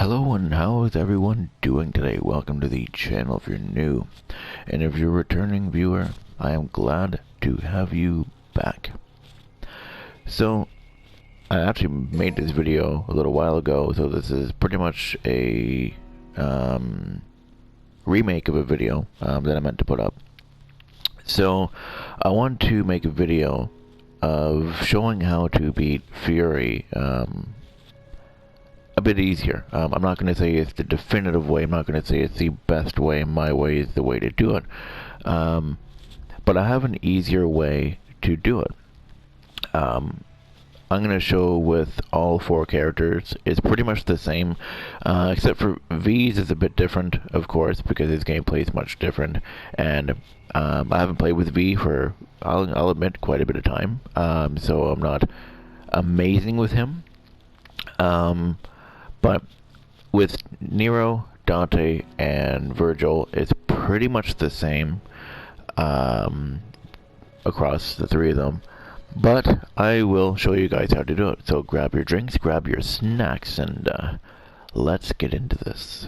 Hello, and how is everyone doing today? Welcome to the channel if you're new. And if you're a returning viewer, I am glad to have you back. So, I actually made this video a little while ago, so this is pretty much a remake of a video that I meant to put up. So, I want to make a video of showing how to beat Fury a bit easier. I'm not going to say it's the definitive way. I'm not going to say it's the best way. My way is the way to do it. But I have an easier way to do it. I'm going to show with all four characters. It's pretty much the same, except for V's is a bit different, of course, because his gameplay is much different. And I haven't played with V for, I'll admit, quite a bit of time. So I'm not amazing with him. But with Nero, Dante, and Virgil, it's pretty much the same across the three of them. But I will show you guys how to do it. So grab your drinks, grab your snacks, and let's get into this.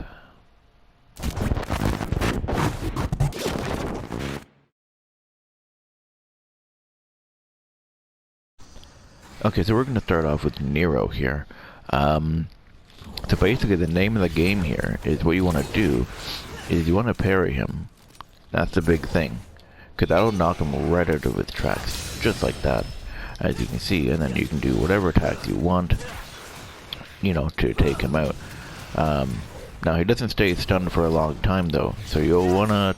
Okay, so we're going to start off with Nero here. So basically the name of the game here is what you want to do is you want to parry him. That's the big thing. Because that'll knock him right out of his tracks. Just like that. As you can see. And then you can do whatever attacks you want, you know, to take him out. Now he doesn't stay stunned for a long time though. So you'll want to...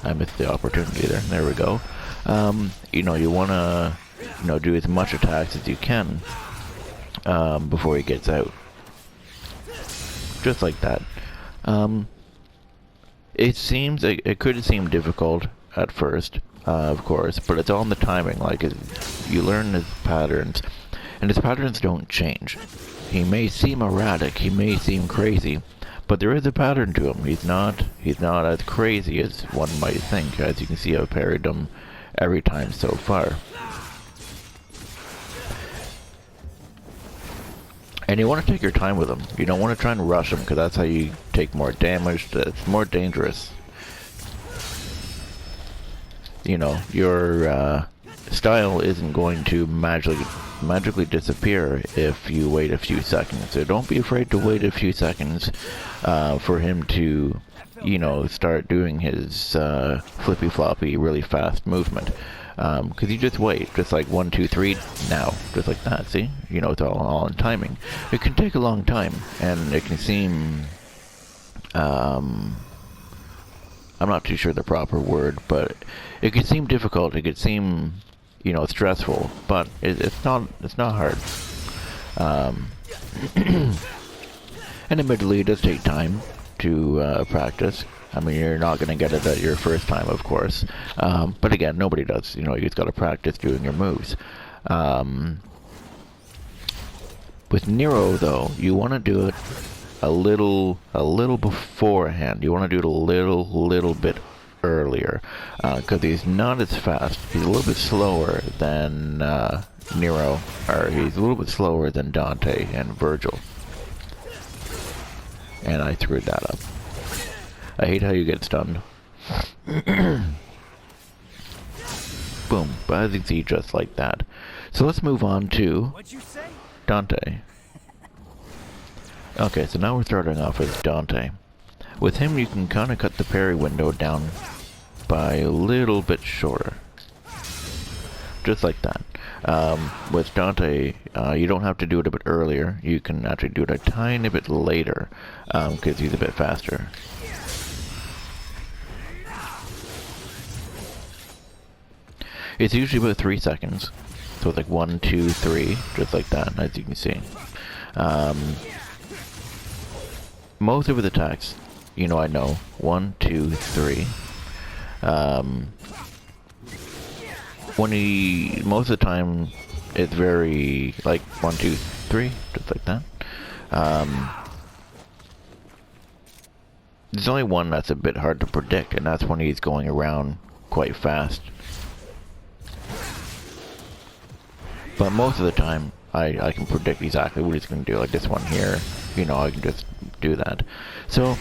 I missed the opportunity there. There we go. You know, you want to, you know, do as much attacks as you can before he gets out. Just like that. It could seem difficult at first, of course, but it's all in the timing. Like, you learn his patterns, and his patterns don't change. He may seem erratic, he may seem crazy, but there is a pattern to him. He's not as crazy as one might think. As you can see, I've parried him every time so far. And you want to take your time with them. You don't want to try and rush them, because that's how you take more damage. It's more dangerous. You know, your style isn't going to magically disappear if you wait a few seconds. So don't be afraid to wait a few seconds for him to, you know, start doing his flippy-floppy, really fast movement. Because you just wait, just like 1, 2, 3, now, just like that, see? You know, it's all in timing. It can take a long time, and it can seem, I'm not too sure the proper word, but it can seem difficult, it could seem, you know, stressful, but it's not hard. And admittedly, it does take time to practice. I mean, you're not going to get it at your first time, of course. But again, nobody does. You know, you just got to practice doing your moves. With Nero, though, you want to do it a little beforehand. You want to do it a little bit earlier, because he's not as fast. He's a little bit slower than Nero, or he's a little bit slower than Dante and Virgil. And I screwed that up. I hate how you get stunned. Boom. But as you can see, just like that. So let's move on to Dante. Okay, so now we're starting off with Dante. With him, you can kind of cut the parry window down by a little bit shorter. Just like that. With Dante, you don't have to do it a bit earlier. You can actually do it a tiny bit later, because he's a bit faster. It's usually about 3 seconds. So it's like 1, 2, 3, just like that, as you can see. Most of his attacks, you know, I know. 1, 2, 3. Most of the time, it's very, like, 1, 2, 3, just like that. There's only one that's a bit hard to predict, and that's when he's going around quite fast. But most of the time, I can predict exactly what he's going to do. Like this one here, you know, I can just do that. So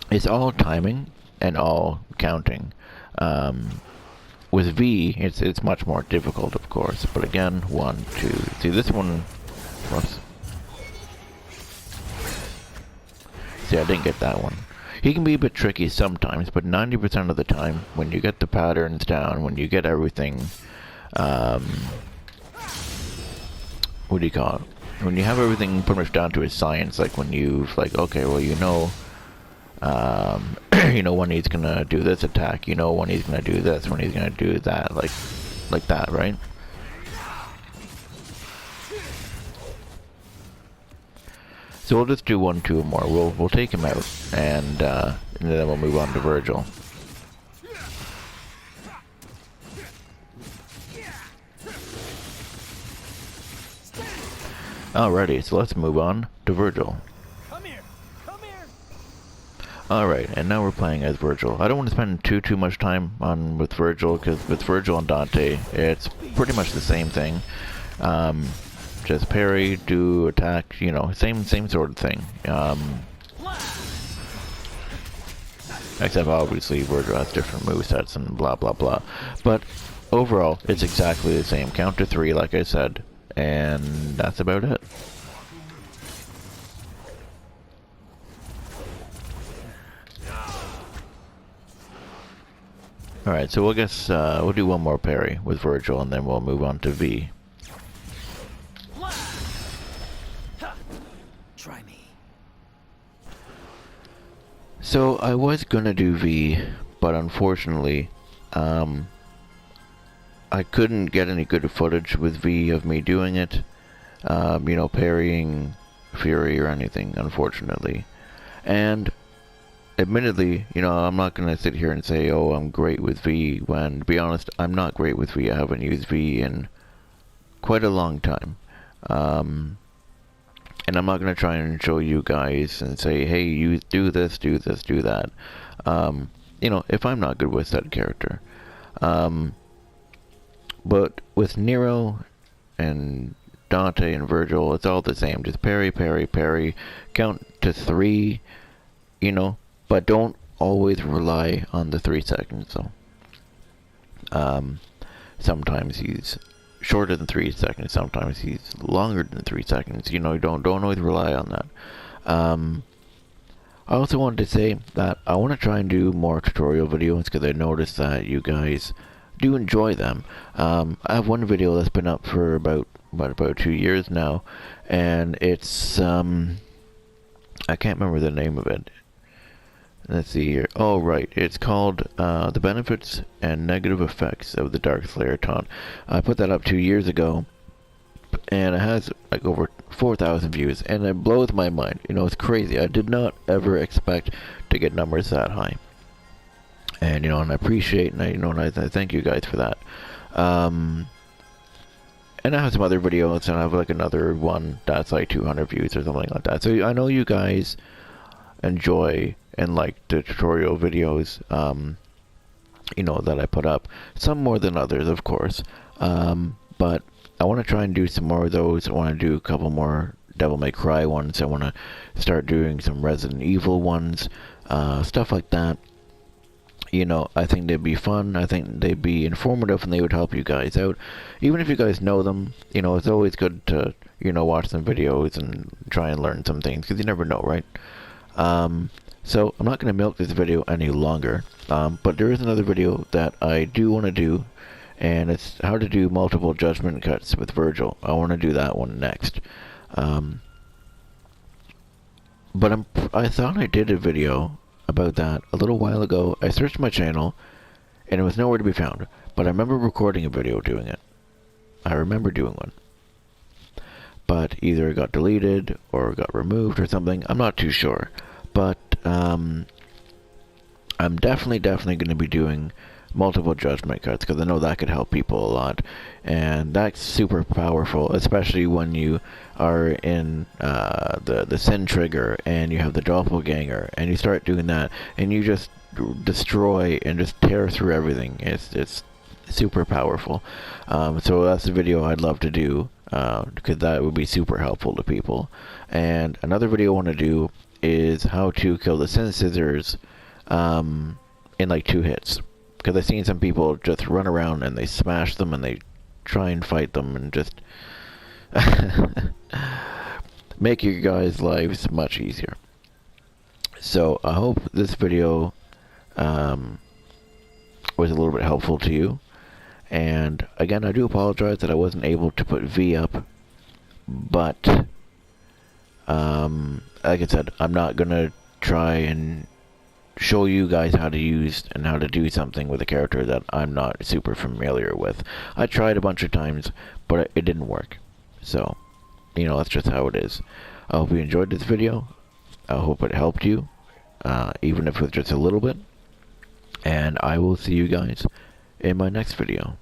it's all timing and all counting. With V, it's much more difficult, of course. But again, 1, 2. See, this one. Whoops. See, I didn't get that one. He can be a bit tricky sometimes, but 90% of the time, when you get the patterns down, when you get everything, what do you call it? When you have everything pretty much down to a science, like when you've, like, okay, well, you know when he's gonna do this attack, you know when he's gonna do this, when he's gonna do that, like that, right? So we'll just do 1, 2 more. We'll take him out, and then we'll move on to Virgil. Alrighty, so let's move on to Virgil. Alright, and now we're playing as Virgil. I don't want to spend too much time with Virgil, because with Virgil and Dante, it's pretty much the same thing. Just parry, do attack, you know, same sort of thing. Except obviously Virgil has different movesets and blah blah blah. But overall, it's exactly the same. Count to 3, like I said, and that's about it. Alright, so we'll do one more parry with Virgil, and then we'll move on to V. Try me. So I was gonna do V, but unfortunately, I couldn't get any good footage with V of me doing it. You know, parrying Fury or anything, unfortunately. And admittedly, you know, I'm not gonna sit here and say, oh, I'm great with V, when, to be honest, I'm not great with V. I haven't used V in quite a long time. And I'm not gonna try and show you guys and say, hey, you do this, do this, do that. You know, if I'm not good with that character. But with Nero and Dante and Virgil, it's all the same. Just parry, parry, parry. Count to 3, you know. But don't always rely on the 3 seconds, though. Sometimes he's shorter than 3 seconds. Sometimes he's longer than 3 seconds. You know, don't always rely on that. I also wanted to say that I want to try and do more tutorial videos, because I noticed that you guys do enjoy them. I have one video that's been up for about 2 years now, and it's I can't remember the name of it. Let's see here. Oh, right. It's called The Benefits and Negative Effects of the Dark Slayer Taunt. I put that up 2 years ago, and it has like over 4,000 views, and it blows my mind. You know, it's crazy. I did not ever expect to get numbers that high. And, you know, and I appreciate, and I thank you guys for that. And I have some other videos, and I have like another one that's like 200 views or something like that. So I know you guys enjoy and like the tutorial videos, you know, that I put up. Some more than others, of course. But I want to try and do some more of those. I want to do a couple more Devil May Cry ones. I want to start doing some Resident Evil ones, stuff like that. You know, I think they'd be fun. I think they'd be informative, and they would help you guys out. Even if you guys know them, you know, it's always good to, you know, watch some videos and try and learn some things, because you never know, right? So I'm not going to milk this video any longer, but there is another video that I do want to do, and it's how to do multiple judgment cuts with Virgil. I want to do that one next. But I thought I did a video about that a little while ago. I searched my channel, and it was nowhere to be found, but I remember recording a video doing it. I remember doing one. But either it got deleted, or got removed, or something. I'm not too sure. But I'm definitely going to be doing multiple judgment cuts, because I know that could help people a lot, and that's super powerful, especially when you are in the sin trigger and you have the doppelganger, and you start doing that, and you just destroy and just tear through everything. It's super powerful. So that's the video I'd love to do, because that would be super helpful to people. And another video I want to do is how to kill the Sin Scissors in like 2 hits. Because I've seen some people just run around and they smash them and they try and fight them and just make your guys' lives much easier. So I hope this video was a little bit helpful to you. And again, I do apologize that I wasn't able to put V up, but like I said, I'm not gonna try and show you guys how to use and how to do something with a character that I'm not super familiar with. I tried a bunch of times, but it didn't work. So, you know, that's just how it is. I hope you enjoyed this video. I hope it helped you, even if it was just a little bit. And I will see you guys in my next video.